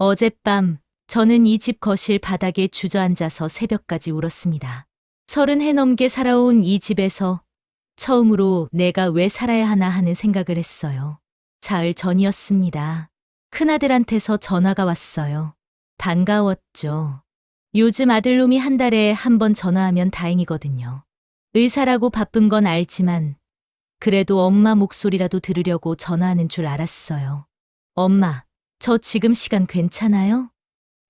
어젯밤 저는 이 집 거실 바닥에 주저앉아서 새벽까지 울었습니다. 30해 넘게 살아온 이 집에서 처음으로 내가 왜 살아야 하나 하는 생각을 했어요. 사흘 전이었습니다. 큰아들한테서 전화가 왔어요. 반가웠죠. 요즘 아들놈이 한 달에 한 번 전화하면 다행이거든요. 의사라고 바쁜 건 알지만 그래도 엄마 목소리라도 들으려고 전화하는 줄 알았어요. 엄마, 저 지금 시간 괜찮아요?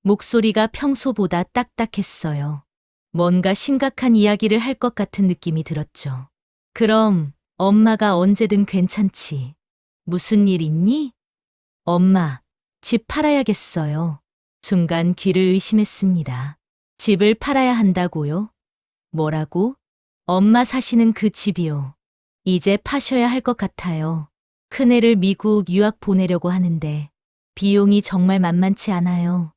목소리가 평소보다 딱딱했어요. 뭔가 심각한 이야기를 할 것 같은 느낌이 들었죠. 그럼 엄마가 언제든 괜찮지. 무슨 일 있니? 엄마, 집 팔아야겠어요. 순간 귀를 의심했습니다. 집을 팔아야 한다고요? 뭐라고? 엄마 사시는 그 집이요. 이제 파셔야 할 것 같아요. 큰애를 미국 유학 보내려고 하는데 비용이 정말 만만치 않아요.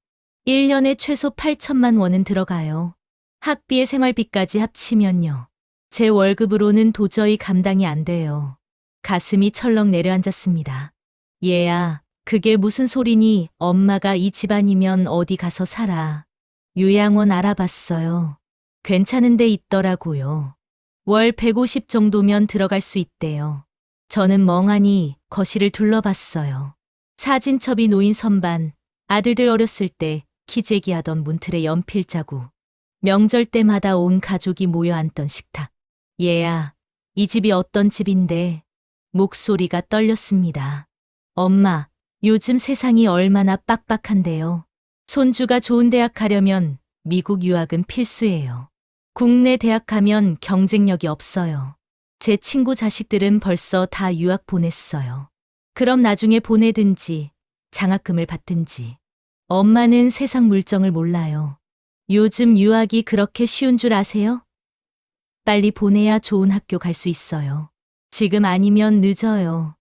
1년에 최소 8천만 원은 들어가요. 학비에 생활비까지 합치면요. 제 월급으로는 도저히 감당이 안 돼요. 가슴이 철렁 내려앉았습니다. 얘야, 그게 무슨 소리니? 엄마가 이 집안이면 어디 가서 살아. 요양원 알아봤어요. 괜찮은 데 있더라고요. 월 150 정도면 들어갈 수 있대요. 저는 멍하니 거실을 둘러봤어요. 사진첩이 놓인 선반, 아들들 어렸을 때 키재기하던 문틀에 연필 자국, 명절 때마다 온 가족이 모여 앉던 식탁. 얘야, 이 집이 어떤 집인데? 목소리가 떨렸습니다. 엄마, 요즘 세상이 얼마나 빡빡한데요. 손주가 좋은 대학 가려면 미국 유학은 필수예요. 국내 대학 가면 경쟁력이 없어요. 제 친구 자식들은 벌써 다 유학 보냈어요. 그럼 나중에 보내든지 장학금을 받든지. 엄마는 세상 물정을 몰라요. 요즘 유학이 그렇게 쉬운 줄 아세요? 빨리 보내야 좋은 학교 갈 수 있어요. 지금 아니면 늦어요.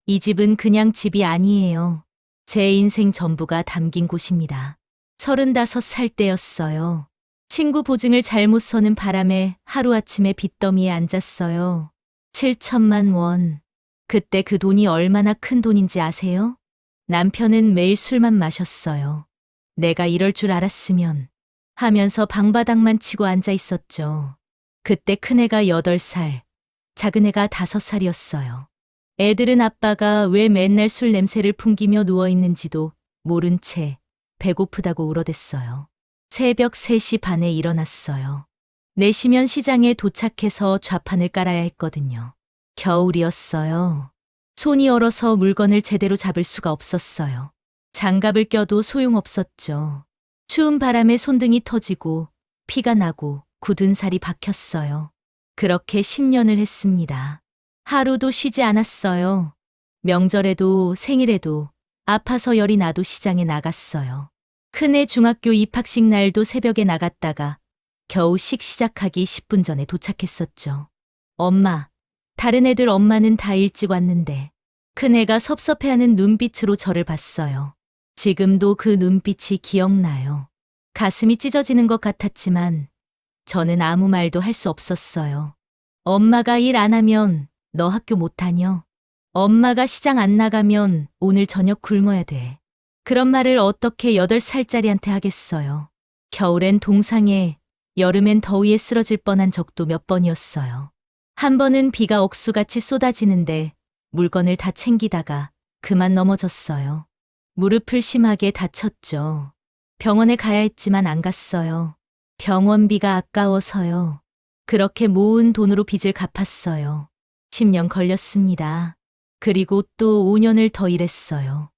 이 집은 그냥 집이 아니에요. 제 인생 전부가 담긴 곳입니다. 35살 때였어요. 친구 보증을 잘못 서는 바람에 하루아침에 빚더미에 앉았어요. 7천만 원. 그때 그 돈이 얼마나 큰 돈인지 아세요? 남편은 매일 술만 마셨어요. 내가 이럴 줄 알았으면 하면서 방바닥만 치고 앉아 있었죠. 그때 큰애가 8살, 작은애가 5살이었어요. 애들은 아빠가 왜 맨날 술 냄새를 풍기며 누워있는지도 모른 채 배고프다고 울어댔어요. 새벽 3시 반에 일어났어요. 4시면 시장에 도착해서 좌판을 깔아야 했거든요. 겨울이었어요. 손이 얼어서 물건을 제대로 잡을 수가 없었어요. 장갑을 껴도 소용없었죠. 추운 바람에 손등이 터지고 피가 나고 굳은 살이 박혔어요. 그렇게 10년을 했습니다. 하루도 쉬지 않았어요. 명절에도 생일에도 아파서 열이 나도 시장에 나갔어요. 큰애 중학교 입학식 날도 새벽에 나갔다가 겨우 시작하기 10분 전에 도착했었죠. 엄마, 다른 애들 엄마는 다 일찍 왔는데 큰애가 섭섭해하는 눈빛으로 저를 봤어요. 지금도 그 눈빛이 기억나요. 가슴이 찢어지는 것 같았지만 저는 아무 말도 할 수 없었어요. 엄마가 일 안 하면 너 학교 못 다녀. 엄마가 시장 안 나가면 오늘 저녁 굶어야 돼. 그런 말을 어떻게 8살짜리한테 하겠어요. 겨울엔 동상에, 여름엔 더위에 쓰러질 뻔한 적도 몇 번이었어요. 한 번은 비가 억수같이 쏟아지는데 물건을 다 챙기다가 그만 넘어졌어요. 무릎을 심하게 다쳤죠. 병원에 가야 했지만 안 갔어요. 병원비가 아까워서요. 그렇게 모은 돈으로 빚을 갚았어요. 10년 걸렸습니다. 그리고 또 5년을 더 일했어요.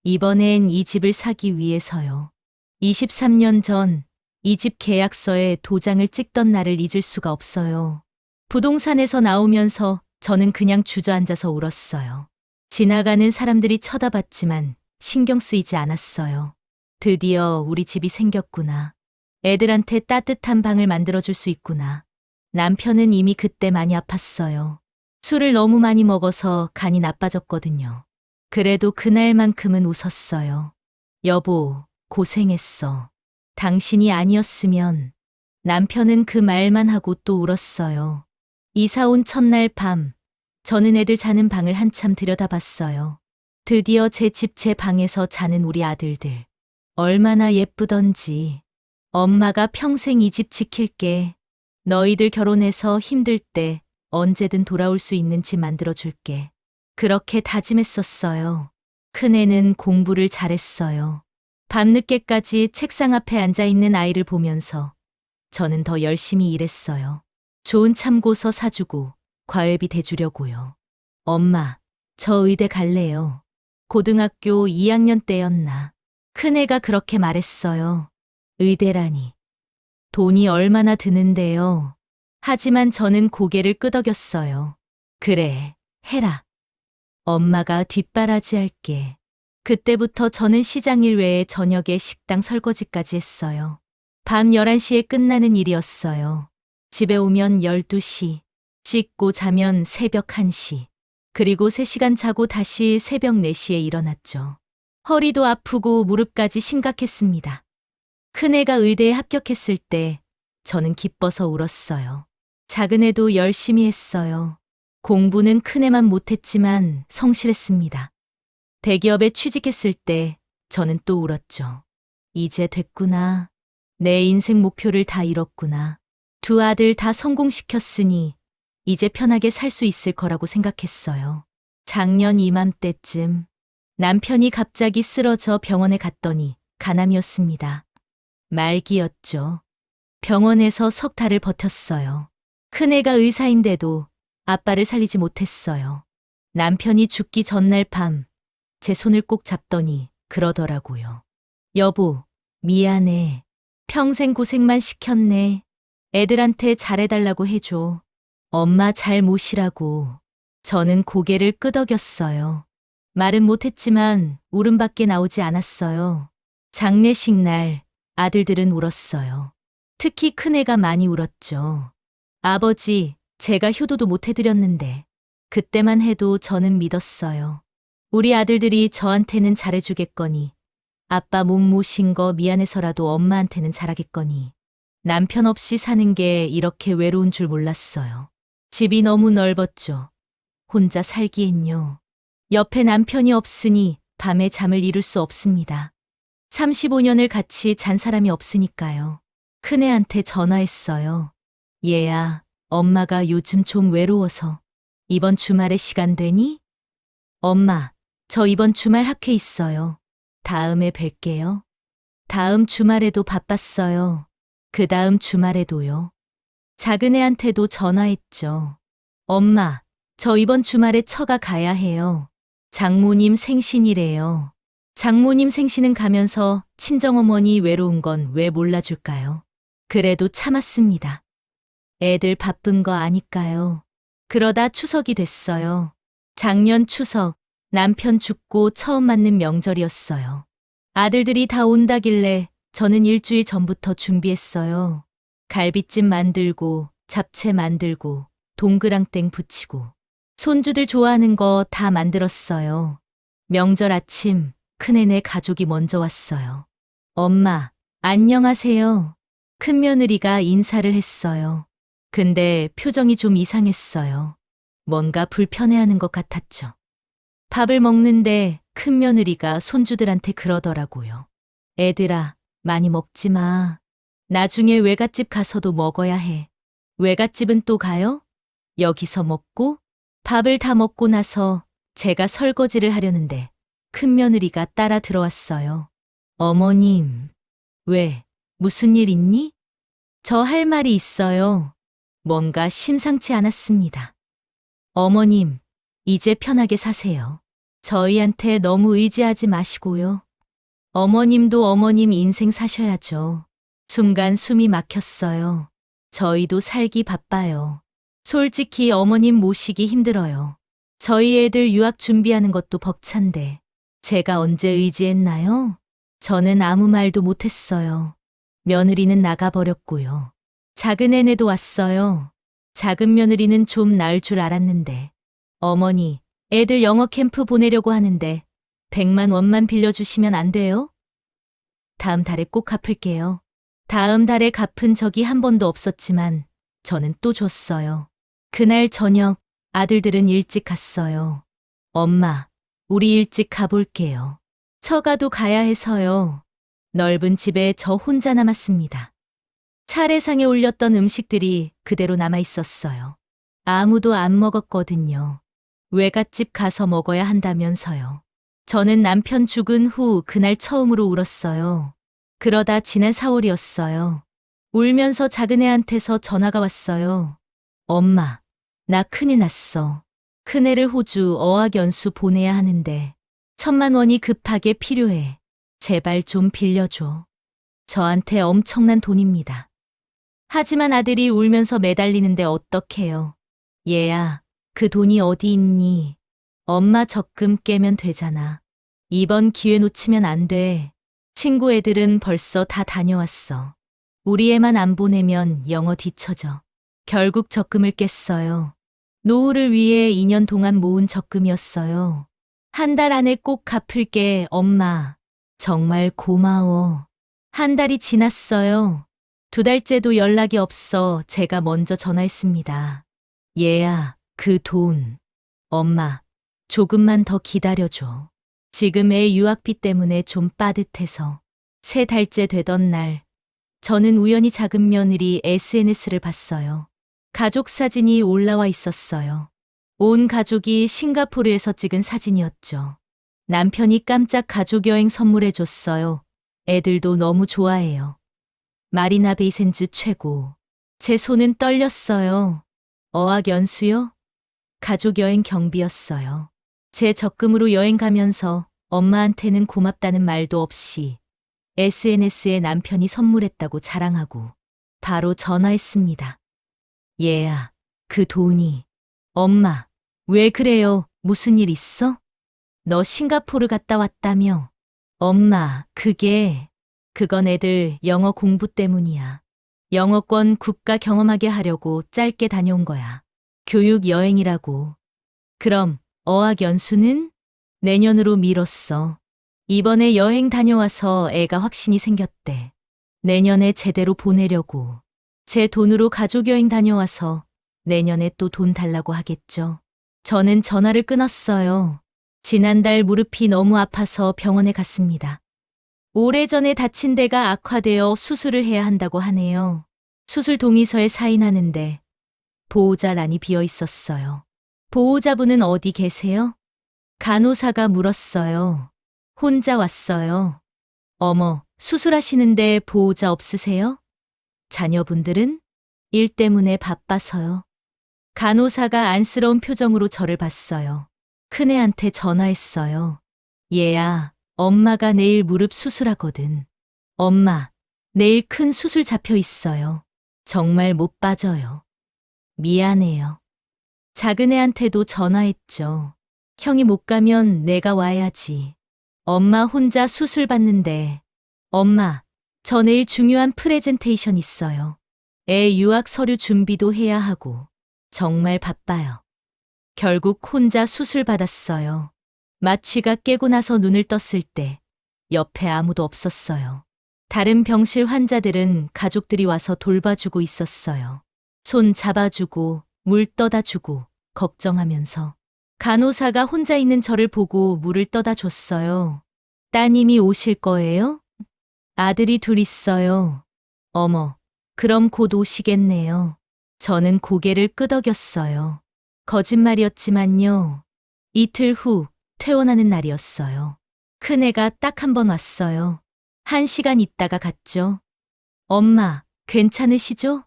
이번엔 이 집을 사기 위해서요. 23년 전 이 집 계약서에 도장을 찍던 날을 잊을 수가 없어요. 부동산에서 나오면서 저는 그냥 주저앉아서 울었어요. 지나가는 사람들이 쳐다봤지만 신경 쓰이지 않았어요. 드디어 우리 집이 생겼구나. 애들한테 따뜻한 방을 만들어줄 수 있구나. 남편은 이미 그때 많이 아팠어요. 술을 너무 많이 먹어서 간이 나빠졌거든요. 그래도 그날만큼은 웃었어요. 여보, 고생했어. 당신이 아니었으면. 남편은 그 말만 하고 또 울었어요. 이사 온 첫날 밤, 저는 애들 자는 방을 한참 들여다봤어요. 드디어 제 집 제 방에서 자는 우리 아들들. 얼마나 예쁘던지. 엄마가 평생 이 집 지킬게. 너희들 결혼해서 힘들 때 언제든 돌아올 수 있는 집 만들어줄게. 그렇게 다짐했었어요. 큰애는 공부를 잘했어요. 밤늦게까지 책상 앞에 앉아있는 아이를 보면서 저는 더 열심히 일했어요. 좋은 참고서 사주고 과외비 대주려고요. 엄마, 저 의대 갈래요. 고등학교 2학년 때였나. 큰애가 그렇게 말했어요. 의대라니. 돈이 얼마나 드는데요. 하지만 저는 고개를 끄덕였어요. 그래, 해라. 엄마가 뒷바라지할게. 그때부터 저는 시장일 외에 저녁에 식당 설거지까지 했어요. 밤 11시에 끝나는 일이었어요. 집에 오면 12시, 씻고 자면 새벽 1시, 그리고 3시간 자고 다시 새벽 4시에 일어났죠. 허리도 아프고 무릎까지 심각했습니다. 큰애가 의대에 합격했을 때 저는 기뻐서 울었어요. 작은애도 열심히 했어요. 공부는 큰애만 못했지만 성실했습니다. 대기업에 취직했을 때 저는 또 울었죠. 이제 됐구나. 내 인생 목표를 다 이뤘구나. 두 아들 다 성공시켰으니 이제 편하게 살 수 있을 거라고 생각했어요. 작년 이맘때쯤 남편이 갑자기 쓰러져 병원에 갔더니 간암이었습니다. 말기였죠. 병원에서 석 달을 버텼어요. 큰애가 의사인데도 아빠를 살리지 못했어요. 남편이 죽기 전날 밤 제 손을 꼭 잡더니 그러더라고요. 여보, 미안해. 평생 고생만 시켰네. 애들한테 잘해달라고 해줘. 엄마 잘 모시라고. 저는 고개를 끄덕였어요. 말은 못했지만 울음밖에 나오지 않았어요. 장례식 날 아들들은 울었어요. 특히 큰애가 많이 울었죠. 아버지, 제가 효도도 못 해드렸는데 그때만 해도 저는 믿었어요. 우리 아들들이 저한테는 잘해주겠거니, 아빠 못 모신 거 미안해서라도 엄마한테는 잘하겠거니, 남편 없이 사는 게 이렇게 외로운 줄 몰랐어요. 집이 너무 넓었죠. 혼자 살기엔요. 옆에 남편이 없으니 밤에 잠을 이룰 수 없습니다. 35년을 같이 잔 사람이 없으니까요. 큰애한테 전화했어요. 얘야, 엄마가 요즘 좀 외로워서 이번 주말에 시간 되니? 엄마, 저 이번 주말 학회 있어요. 다음에 뵐게요. 다음 주말에도 바빴어요. 그 다음 주말에도요. 작은애한테도 전화했죠. 엄마, 저 이번 주말에 처가 가야 해요. 장모님 생신이래요. 장모님 생신은 가면서 친정어머니 외로운 건 왜 몰라줄까요? 그래도 참았습니다. 애들 바쁜 거 아니까요. 그러다 추석이 됐어요. 작년 추석, 남편 죽고 처음 맞는 명절이었어요. 아들들이 다 온다길래 저는 일주일 전부터 준비했어요. 갈비찜 만들고, 잡채 만들고, 동그랑땡 부치고. 손주들 좋아하는 거 다 만들었어요. 명절 아침, 큰애네 가족이 먼저 왔어요. 엄마, 안녕하세요. 큰며느리가 인사를 했어요. 근데 표정이 좀 이상했어요. 뭔가 불편해하는 것 같았죠. 밥을 먹는데 큰며느리가 손주들한테 그러더라고요. 애들아, 많이 먹지 마. 나중에 외갓집 가서도 먹어야 해. 외갓집은 또 가요? 여기서 먹고? 밥을 다 먹고 나서 제가 설거지를 하려는데 큰며느리가 따라 들어왔어요. 어머님, 왜, 무슨 일 있니? 저 할 말이 있어요. 뭔가 심상치 않았습니다. 어머님, 이제 편하게 사세요. 저희한테 너무 의지하지 마시고요. 어머님도 어머님 인생 사셔야죠. 순간 숨이 막혔어요. 저희도 살기 바빠요. 솔직히 어머님 모시기 힘들어요. 저희 애들 유학 준비하는 것도 벅찬데 제가 언제 의지했나요? 저는 아무 말도 못했어요. 며느리는 나가버렸고요. 작은 애네도 왔어요. 작은 며느리는 좀 나을 줄 알았는데 어머니, 애들 영어 캠프 보내려고 하는데 100만 원만 빌려주시면 안 돼요? 다음 달에 꼭 갚을게요. 다음 달에 갚은 적이 한 번도 없었지만 저는 또 줬어요. 그날 저녁 아들들은 일찍 갔어요. 엄마, 우리 일찍 가볼게요. 처가도 가야 해서요. 넓은 집에 저 혼자 남았습니다. 차례상에 올렸던 음식들이 그대로 남아 있었어요. 아무도 안 먹었거든요. 외갓집 가서 먹어야 한다면서요. 저는 남편 죽은 후 그날 처음으로 울었어요. 그러다 지난 4월이었어요. 울면서 작은애한테서 전화가 왔어요. 엄마, 나 큰일 났어. 큰애를 호주 어학연수 보내야 하는데 1,000만 원이 급하게 필요해. 제발 좀 빌려줘. 저한테 엄청난 돈입니다. 하지만 아들이 울면서 매달리는데 어떡해요. 얘야, 그 돈이 어디 있니? 엄마 적금 깨면 되잖아. 이번 기회 놓치면 안 돼. 친구 애들은 벌써 다 다녀왔어. 우리 애만 안 보내면 영어 뒤처져. 결국 적금을 깼어요. 노후를 위해 2년 동안 모은 적금이었어요. 한 달 안에 꼭 갚을게, 엄마. 정말 고마워. 한 달이 지났어요. 2달째도 연락이 없어 제가 먼저 전화했습니다. 얘야, 그 돈. 엄마, 조금만 더 기다려줘. 지금 애 유학비 때문에 좀 빠듯해서. 3달째 되던 날, 저는 우연히 작은 며느리 SNS를 봤어요. 가족 사진이 올라와 있었어요. 온 가족이 싱가포르에서 찍은 사진이었죠. 남편이 깜짝 가족 여행 선물해 줬어요. 애들도 너무 좋아해요. 마리나 베이센즈 최고. 제 손은 떨렸어요. 어학연수요? 가족 여행 경비였어요. 제 적금으로 여행 가면서 엄마한테는 고맙다는 말도 없이 SNS에 남편이 선물했다고 자랑하고 바로 전화했습니다. 얘야, 그 돈이. 엄마, 왜 그래요? 무슨 일 있어? 너 싱가포르 갔다 왔다며? 엄마, 그건 애들 영어 공부 때문이야. 영어권 국가 경험하게 하려고 짧게 다녀온 거야. 교육 여행이라고. 그럼 어학연수는? 내년으로 미뤘어. 이번에 여행 다녀와서 애가 확신이 생겼대. 내년에 제대로 보내려고. 제 돈으로 가족여행 다녀와서 내년에 또 돈 달라고 하겠죠. 저는 전화를 끊었어요. 지난달 무릎이 너무 아파서 병원에 갔습니다. 오래전에 다친 데가 악화되어 수술을 해야 한다고 하네요. 수술 동의서에 사인하는데 보호자란이 비어 있었어요. 보호자분은 어디 계세요? 간호사가 물었어요. 혼자 왔어요. 어머, 수술하시는데 보호자 없으세요? 자녀분들은? 일 때문에 바빠서요. 간호사가 안쓰러운 표정으로 저를 봤어요. 큰애한테 전화했어요. 얘야, 엄마가 내일 무릎 수술하거든. 엄마, 내일 큰 수술 잡혀 있어요. 정말 못 빠져요. 미안해요. 작은애한테도 전화했죠. 형이 못 가면 내가 와야지. 엄마 혼자 수술 받는데. 엄마, 저 내일 중요한 프레젠테이션 있어요. 애 유학 서류 준비도 해야 하고. 정말 바빠요. 결국 혼자 수술 받았어요. 마취가 깨고 나서 눈을 떴을 때 옆에 아무도 없었어요. 다른 병실 환자들은 가족들이 와서 돌봐주고 있었어요. 손 잡아주고 물 떠다 주고 걱정하면서 간호사가 혼자 있는 저를 보고 물을 떠다 줬어요. 따님이 오실 거예요? 아들이 둘 있어요. 어머, 그럼 곧 오시겠네요. 저는 고개를 끄덕였어요. 거짓말이었지만요. 이틀 후 퇴원하는 날이었어요. 큰애가 딱 한 번 왔어요. 1시간 있다가 갔죠. 엄마, 괜찮으시죠?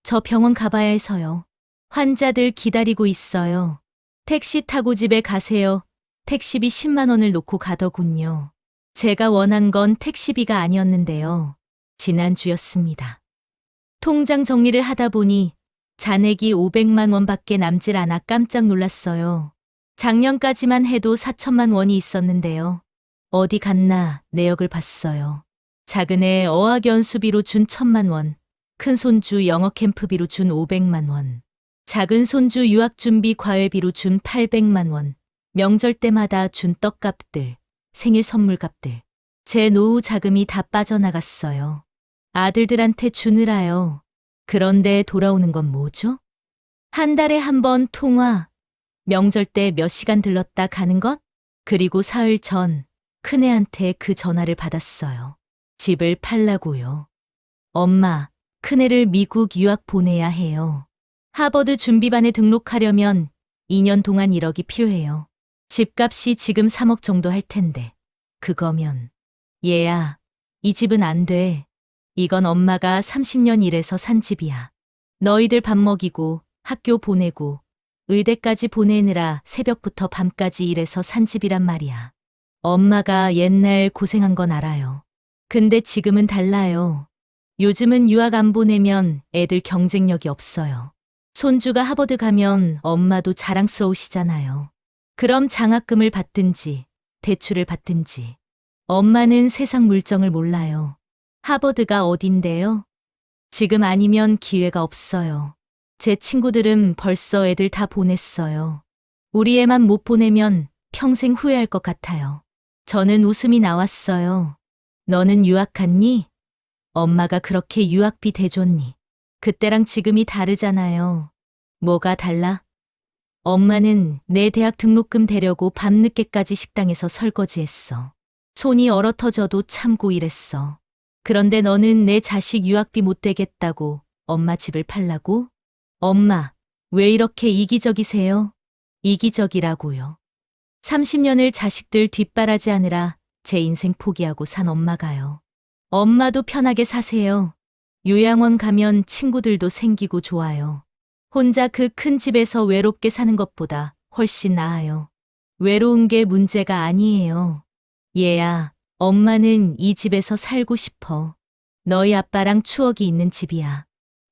저 병원 가봐야 해서요. 환자들 기다리고 있어요. 택시 타고 집에 가세요. 택시비 10만 원을 놓고 가더군요. 제가 원한 건 택시비가 아니었는데요. 지난주였습니다. 통장 정리를 하다 보니 잔액이 500만 원밖에 남질 않아 깜짝 놀랐어요. 작년까지만 해도 4천만 원이 있었는데요. 어디 갔나 내역을 봤어요. 작은애 어학연수비로 준 1,000만 원, 큰 손주 영어 캠프비로 준 500만 원, 작은 손주 유학준비 과외비로 준 800만 원, 명절 때마다 준 떡값들, 생일 선물값들. 제 노후 자금이 다 빠져나갔어요. 아들들한테 주느라요. 그런데 돌아오는 건 뭐죠? 한 달에 한 번 통화, 명절 때 몇 시간 들렀다 가는 것? 그리고 사흘 전 큰애한테 그 전화를 받았어요. 집을 팔라고요. 엄마, 큰애를 미국 유학 보내야 해요. 하버드 준비반에 등록하려면 2년 동안 1억이 필요해요. 집값이 지금 3억 정도 할 텐데. 그거면. 얘야, 이 집은 안 돼. 이건 엄마가 30년 일해서 산 집이야. 너희들 밥 먹이고 학교 보내고 의대까지 보내느라 새벽부터 밤까지 일해서 산 집이란 말이야. 엄마가 옛날 고생한 건 알아요. 근데 지금은 달라요. 요즘은 유학 안 보내면 애들 경쟁력이 없어요. 손주가 하버드 가면 엄마도 자랑스러우시잖아요. 그럼 장학금을 받든지 대출을 받든지. 엄마는 세상 물정을 몰라요. 하버드가 어딘데요? 지금 아니면 기회가 없어요. 제 친구들은 벌써 애들 다 보냈어요. 우리 애만 못 보내면 평생 후회할 것 같아요. 저는 웃음이 나왔어요. 너는 유학 갔니? 엄마가 그렇게 유학비 대줬니? 그때랑 지금이 다르잖아요. 뭐가 달라? 엄마는 내 대학 등록금 대려고 밤늦게까지 식당에서 설거지했어. 손이 얼어터져도 참고 일했어. 그런데 너는 내 자식 유학비 못 대겠다고 엄마 집을 팔라고? 엄마, 왜 이렇게 이기적이세요? 이기적이라고요. 30년을 자식들 뒷바라지하느라 제 인생 포기하고 산 엄마가요. 엄마도 편하게 사세요. 요양원 가면 친구들도 생기고 좋아요. 혼자 그 큰 집에서 외롭게 사는 것보다 훨씬 나아요. 외로운 게 문제가 아니에요. 얘야, 엄마는 이 집에서 살고 싶어. 너희 아빠랑 추억이 있는 집이야.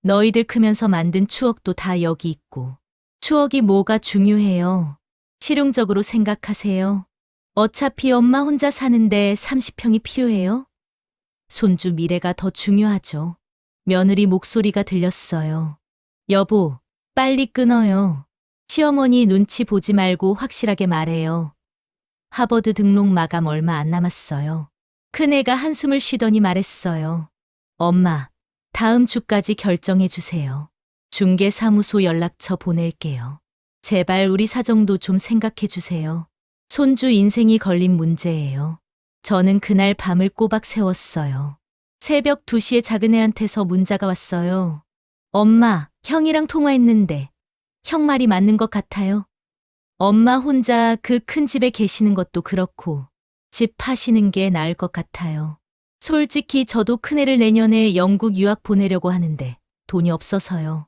너희들 크면서 만든 추억도 다 여기 있고. 추억이 뭐가 중요해요. 실용적으로 생각하세요. 어차피 엄마 혼자 사는데 30평이 필요해요? 손주 미래가 더 중요하죠. 며느리 목소리가 들렸어요. 여보, 빨리 끊어요. 시어머니 눈치 보지 말고 확실하게 말해요. 하버드 등록 마감 얼마 안 남았어요. 큰애가 한숨을 쉬더니 말했어요. 엄마, 다음 주까지 결정해 주세요. 중개사무소 연락처 보낼게요. 제발 우리 사정도 좀 생각해 주세요. 손주 인생이 걸린 문제예요. 저는 그날 밤을 꼬박 새웠어요. 새벽 2시에 작은애한테서 문자가 왔어요. 엄마, 형이랑 통화했는데 형 말이 맞는 것 같아요. 엄마 혼자 그 큰 집에 계시는 것도 그렇고 집 파시는 게 나을 것 같아요. 솔직히 저도 큰애를 내년에 영국 유학 보내려고 하는데 돈이 없어서요.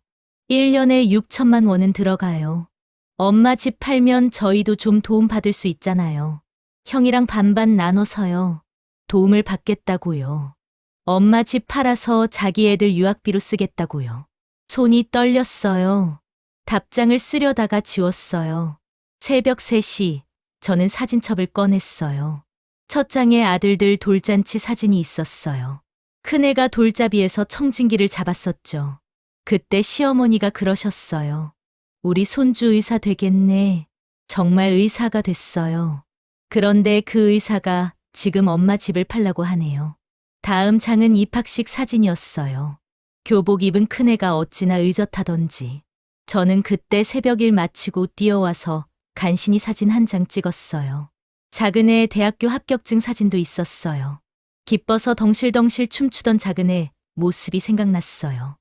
1년에 6천만 원은 들어가요. 엄마 집 팔면 저희도 좀 도움 받을 수 있잖아요. 형이랑 반반 나눠서요. 도움을 받겠다고요. 엄마 집 팔아서 자기 애들 유학비로 쓰겠다고요. 손이 떨렸어요. 답장을 쓰려다가 지웠어요. 새벽 3시, 저는 사진첩을 꺼냈어요. 첫 장에 아들들 돌잔치 사진이 있었어요. 큰애가 돌잡이에서 청진기를 잡았었죠. 그때 시어머니가 그러셨어요. 우리 손주 의사 되겠네. 정말 의사가 됐어요. 그런데 그 의사가 지금 엄마 집을 팔라고 하네요. 다음 장은 입학식 사진이었어요. 교복 입은 큰애가 어찌나 의젓하던지. 저는 그때 새벽 일 마치고 뛰어와서 간신히 사진 한 장 찍었어요. 작은애 대학교 합격증 사진도 있었어요. 기뻐서 덩실덩실 춤추던 작은애 모습이 생각났어요.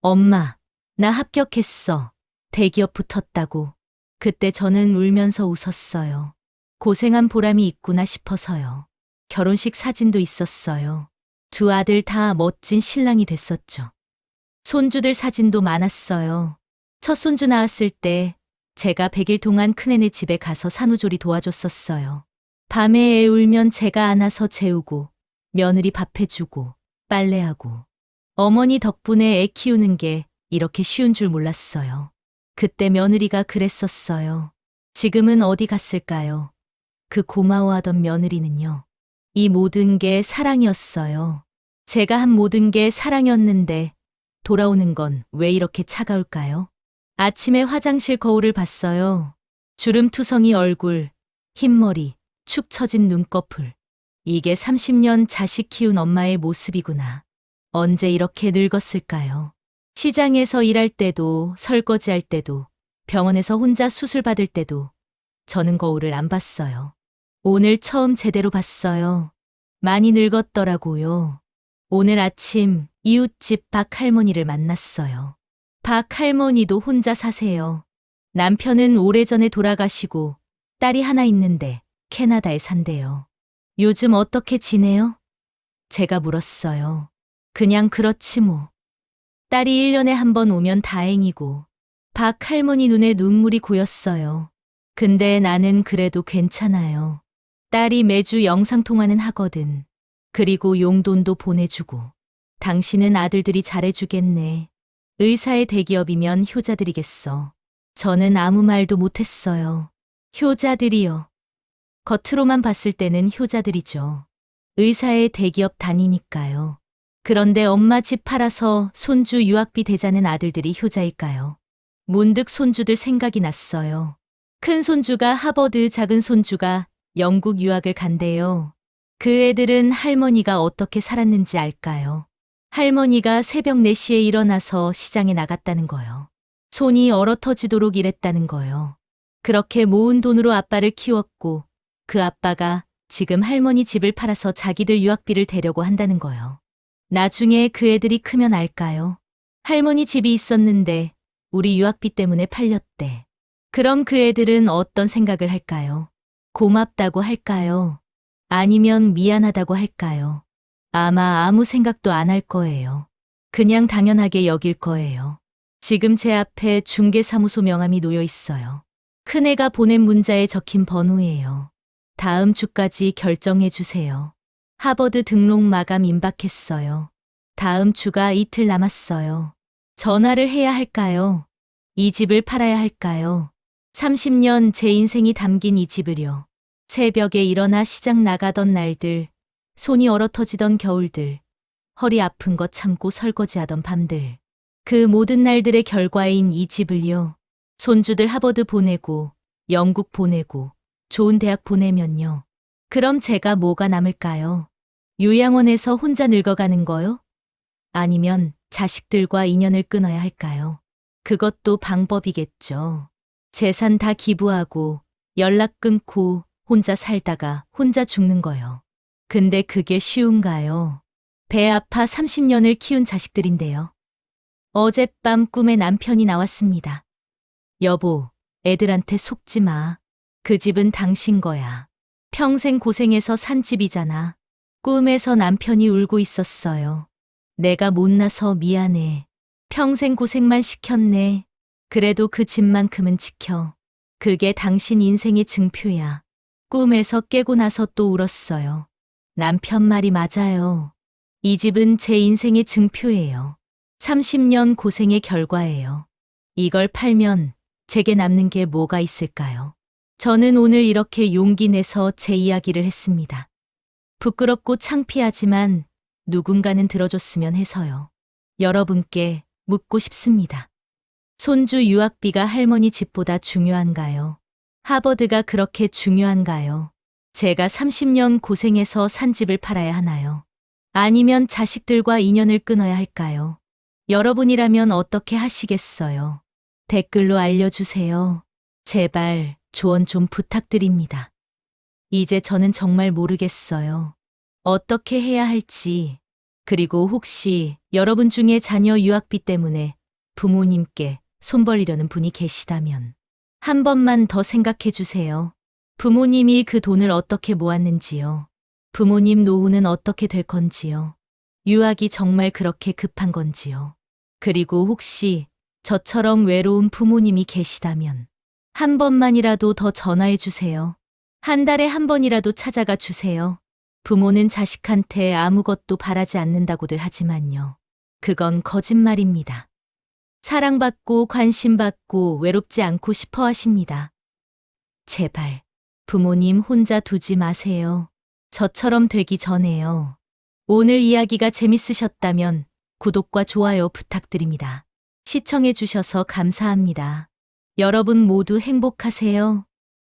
엄마, 나 합격했어. 대기업 붙었다고. 그때 저는 울면서 웃었어요. 고생한 보람이 있구나 싶어서요. 결혼식 사진도 있었어요. 두 아들 다 멋진 신랑이 됐었죠. 손주들 사진도 많았어요. 첫 손주 낳았을 때 제가 100일 동안 큰애네 집에 가서 산후조리 도와줬었어요. 밤에 애 울면 제가 안아서 재우고 며느리 밥 해주고 빨래하고 어머니 덕분에 애 키우는 게 이렇게 쉬운 줄 몰랐어요. 그때 며느리가 그랬었어요. 지금은 어디 갔을까요? 그 고마워하던 며느리는요. 이 모든 게 사랑이었어요. 제가 한 모든 게 사랑이었는데 돌아오는 건 왜 이렇게 차가울까요? 아침에 화장실 거울을 봤어요. 주름투성이 얼굴, 흰머리, 축 처진 눈꺼풀. 이게 30년 자식 키운 엄마의 모습이구나. 언제 이렇게 늙었을까요? 시장에서 일할 때도, 설거지할 때도, 병원에서 혼자 수술 받을 때도 저는 거울을 안 봤어요. 오늘 처음 제대로 봤어요. 많이 늙었더라고요. 오늘 아침 이웃집 박 할머니를 만났어요. 박 할머니도 혼자 사세요. 남편은 오래전에 돌아가시고 딸이 하나 있는데 캐나다에 산대요. 요즘 어떻게 지내요? 제가 물었어요. 그냥 그렇지 뭐. 딸이 1년에 한 번 오면 다행이고. 박 할머니 눈에 눈물이 고였어요. 근데 나는 그래도 괜찮아요. 딸이 매주 영상통화는 하거든. 그리고 용돈도 보내주고. 당신은 아들들이 잘해주겠네. 의사의 대기업이면 효자들이겠어. 저는 아무 말도 못했어요. 효자들이요. 겉으로만 봤을 때는 효자들이죠. 의사의 대기업 다니니까요. 그런데 엄마 집 팔아서 손주 유학비 대자는 아들들이 효자일까요? 문득 손주들 생각이 났어요. 큰 손주가 하버드, 작은 손주가 영국 유학을 간대요. 그 애들은 할머니가 어떻게 살았는지 알까요? 할머니가 새벽 4시에 일어나서 시장에 나갔다는 거요. 손이 얼어 터지도록 일했다는 거요. 그렇게 모은 돈으로 아빠를 키웠고 그 아빠가 지금 할머니 집을 팔아서 자기들 유학비를 대려고 한다는 거요. 나중에 그 애들이 크면 알까요? 할머니 집이 있었는데 우리 유학비 때문에 팔렸대. 그럼 그 애들은 어떤 생각을 할까요? 고맙다고 할까요? 아니면 미안하다고 할까요? 아마 아무 생각도 안 할 거예요. 그냥 당연하게 여길 거예요. 지금 제 앞에 중개사무소 명함이 놓여 있어요. 큰애가 보낸 문자에 적힌 번호예요. 다음 주까지 결정해 주세요. 하버드 등록 마감 임박했어요. 다음 주가 이틀 남았어요. 전화를 해야 할까요? 이 집을 팔아야 할까요? 30년 제 인생이 담긴 이 집을요. 새벽에 일어나 시장 나가던 날들, 손이 얼어 터지던 겨울들, 허리 아픈 거 참고 설거지하던 밤들. 그 모든 날들의 결과인 이 집을요. 손주들 하버드 보내고, 영국 보내고, 좋은 대학 보내면요. 그럼 제가 뭐가 남을까요? 요양원에서 혼자 늙어가는 거요? 아니면 자식들과 인연을 끊어야 할까요? 그것도 방법이겠죠. 재산 다 기부하고 연락 끊고 혼자 살다가 혼자 죽는 거요. 근데 그게 쉬운가요? 배 아파 30년을 키운 자식들인데요. 어젯밤 꿈에 남편이 나왔습니다. 여보, 애들한테 속지 마. 그 집은 당신 거야. 평생 고생해서 산 집이잖아. 꿈에서 남편이 울고 있었어요. 내가 못나서 미안해. 평생 고생만 시켰네. 그래도 그 집만큼은 지켜. 그게 당신 인생의 증표야. 꿈에서 깨고 나서 또 울었어요. 남편 말이 맞아요. 이 집은 제 인생의 증표예요. 30년 고생의 결과예요. 이걸 팔면 제게 남는 게 뭐가 있을까요? 저는 오늘 이렇게 용기 내서 제 이야기를 했습니다. 부끄럽고 창피하지만 누군가는 들어줬으면 해서요. 여러분께 묻고 싶습니다. 손주 유학비가 할머니 집보다 중요한가요? 하버드가 그렇게 중요한가요? 제가 30년 고생해서 산 집을 팔아야 하나요? 아니면 자식들과 인연을 끊어야 할까요? 여러분이라면 어떻게 하시겠어요? 댓글로 알려주세요. 제발 조언 좀 부탁드립니다. 이제 저는 정말 모르겠어요. 어떻게 해야 할지. 그리고 혹시 여러분 중에 자녀 유학비 때문에 부모님께 손 벌리려는 분이 계시다면 한 번만 더 생각해 주세요. 부모님이 그 돈을 어떻게 모았는지요. 부모님 노후는 어떻게 될 건지요. 유학이 정말 그렇게 급한 건지요. 그리고 혹시 저처럼 외로운 부모님이 계시다면 한 번만이라도 더 전화해 주세요. 한 달에 한 번이라도 찾아가 주세요. 부모는 자식한테 아무것도 바라지 않는다고들 하지만요. 그건 거짓말입니다. 사랑받고 관심받고 외롭지 않고 싶어 하십니다. 제발 부모님 혼자 두지 마세요. 저처럼 되기 전에요. 오늘 이야기가 재밌으셨다면 구독과 좋아요 부탁드립니다. 시청해 주셔서 감사합니다. 여러분 모두 행복하세요.